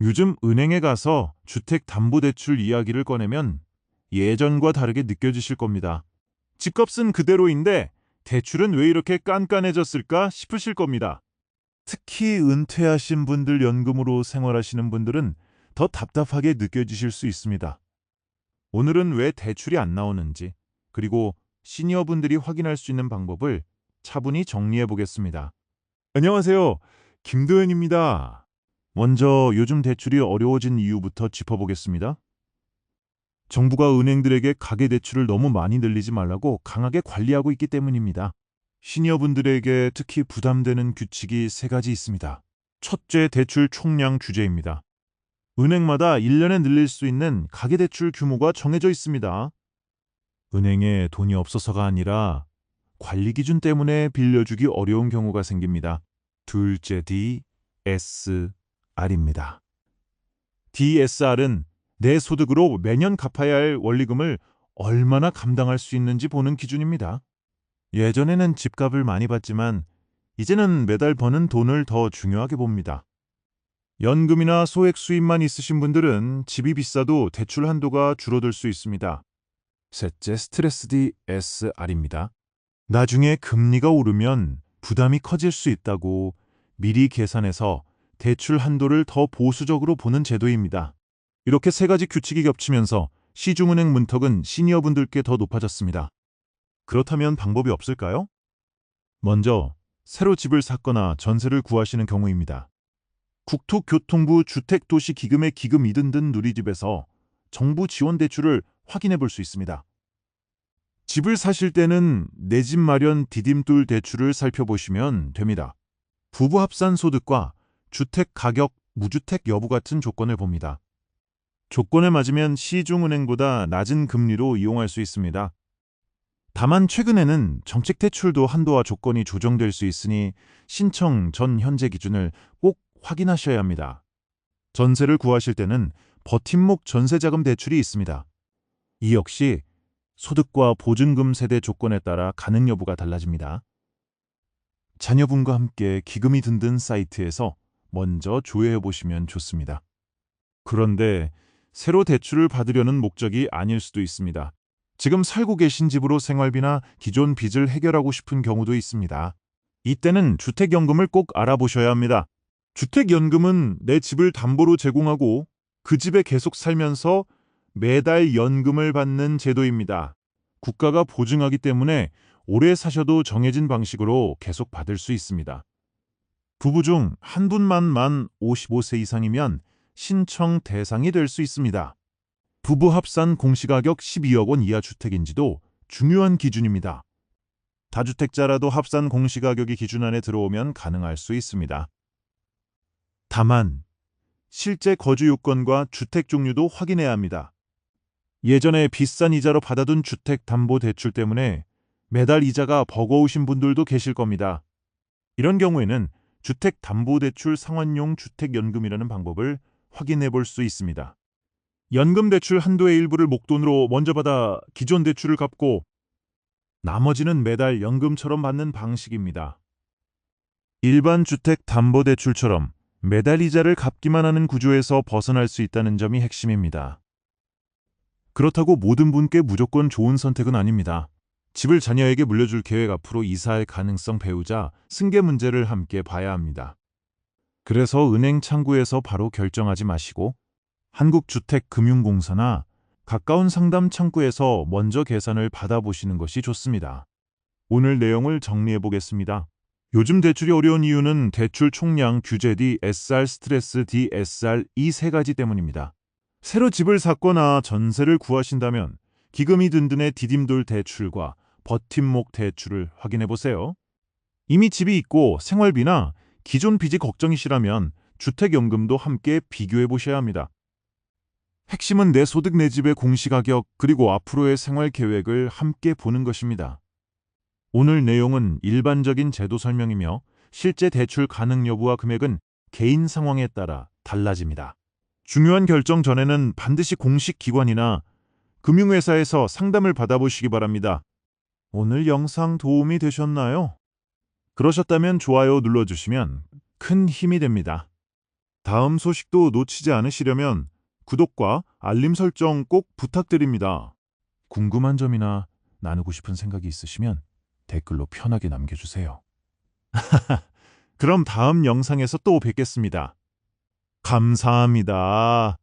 요즘 은행에 가서 주택담보대출 이야기를 꺼내면 예전과 다르게 느껴지실 겁니다. 집값은 그대로인데 대출은 왜 이렇게 깐깐해졌을까 싶으실 겁니다. 특히 은퇴하신 분들 연금으로 생활하시는 분들은 더 답답하게 느껴지실 수 있습니다. 오늘은 왜 대출이 안 나오는지, 그리고 시니어분들이 확인할 수 있는 방법을 차분히 정리해 보겠습니다. 안녕하세요. 김도현입니다. 먼저 요즘 대출이 어려워진 이유부터 짚어보겠습니다. 정부가 은행들에게 가계대출을 너무 많이 늘리지 말라고 강하게 관리하고 있기 때문입니다. 시니어분들에게 특히 부담되는 규칙이 세 가지 있습니다. 첫째, 대출 총량 규제입니다. 은행마다 1년에 늘릴 수 있는 가계대출 규모가 정해져 있습니다. 은행에 돈이 없어서가 아니라 관리 기준 때문에 빌려주기 어려운 경우가 생깁니다. 둘째, DSR입니다. DSR은 내 소득으로 매년 갚아야 할 원리금을 얼마나 감당할 수 있는지 보는 기준입니다. 예전에는 집값을 많이 봤지만 이제는 매달 버는 돈을 더 중요하게 봅니다. 연금이나 소액 수입만 있으신 분들은 집이 비싸도 대출 한도가 줄어들 수 있습니다. 셋째, 스트레스 DSR입니다. 나중에 금리가 오르면 부담이 커질 수 있다고 미리 계산해서 대출 한도를 더 보수적으로 보는 제도입니다. 이렇게 세 가지 규칙이 겹치면서 시중은행 문턱은 시니어분들께 더 높아졌습니다. 그렇다면 방법이 없을까요? 먼저 새로 집을 샀거나 전세를 구하시는 경우입니다. 국토교통부 주택도시기금의 기금 2등 등 누리집에서 정부 지원 대출을 확인해 볼 수 있습니다. 집을 사실 때는 내 집 마련 디딤돌 대출을 살펴보시면 됩니다. 부부 합산 소득과 주택 가격, 무주택 여부 같은 조건을 봅니다. 조건에 맞으면 시중은행보다 낮은 금리로 이용할 수 있습니다. 다만 최근에는 정책 대출도 한도와 조건이 조정될 수 있으니 신청 전 현재 기준을 꼭 확인하셔야 합니다. 전세를 구하실 때는 버팀목 전세자금 대출이 있습니다. 이 역시 소득과 보증금 세대 조건에 따라 가능 여부가 달라집니다. 자녀분과 함께 기금이 든든 사이트에서 먼저 조회해 보시면 좋습니다. 그런데 새로 대출을 받으려는 목적이 아닐 수도 있습니다. 지금 살고 계신 집으로 생활비나 기존 빚을 해결하고 싶은 경우도 있습니다. 이때는 주택연금을 꼭 알아보셔야 합니다. 주택연금은 내 집을 담보로 제공하고 그 집에 계속 살면서 매달 연금을 받는 제도입니다. 국가가 보증하기 때문에 오래 사셔도 정해진 방식으로 계속 받을 수 있습니다. 부부 중 한 분만 만 55세 이상이면 신청 대상이 될 수 있습니다. 부부 합산 공시가격 12억 원 이하 주택인지도 중요한 기준입니다. 다주택자라도 합산 공시가격이 기준 안에 들어오면 가능할 수 있습니다. 다만 실제 거주 요건과 주택 종류도 확인해야 합니다. 예전에 비싼 이자로 받아둔 주택담보대출 때문에 매달 이자가 버거우신 분들도 계실 겁니다. 이런 경우에는 주택담보대출 상환용 주택연금이라는 방법을 확인해 볼 수 있습니다. 연금 대출 한도의 일부를 목돈으로 먼저 받아 기존 대출을 갚고 나머지는 매달 연금처럼 받는 방식입니다. 일반 주택담보대출처럼 매달 이자를 갚기만 하는 구조에서 벗어날 수 있다는 점이 핵심입니다. 그렇다고 모든 분께 무조건 좋은 선택은 아닙니다. 집을 자녀에게 물려줄 계획, 앞으로 이사할 가능성, 배우자, 승계 문제를 함께 봐야 합니다. 그래서 은행 창구에서 바로 결정하지 마시고 한국주택금융공사나 가까운 상담 창구에서 먼저 계산을 받아보시는 것이 좋습니다. 오늘 내용을 정리해 보겠습니다. 요즘 대출이 어려운 이유는 대출 총량 규제 DSR, 스트레스 DSR 이 세 가지 때문입니다. 새로 집을 샀거나 전세를 구하신다면 기금이 든든의 디딤돌 대출과 버팀목 대출을 확인해 보세요. 이미 집이 있고 생활비나 기존 빚이 걱정이시라면 주택연금도 함께 비교해 보셔야 합니다. 핵심은 내 소득, 내 집의 공시가격, 그리고 앞으로의 생활 계획을 함께 보는 것입니다. 오늘 내용은 일반적인 제도 설명이며 실제 대출 가능 여부와 금액은 개인 상황에 따라 달라집니다. 중요한 결정 전에는 반드시 공식 기관이나 금융회사에서 상담을 받아보시기 바랍니다. 오늘 영상 도움이 되셨나요? 그러셨다면 좋아요 눌러주시면 큰 힘이 됩니다. 다음 소식도 놓치지 않으시려면 구독과 알림 설정 꼭 부탁드립니다. 궁금한 점이나 나누고 싶은 생각이 있으시면 댓글로 편하게 남겨주세요. 그럼 다음 영상에서 또 뵙겠습니다. 감사합니다.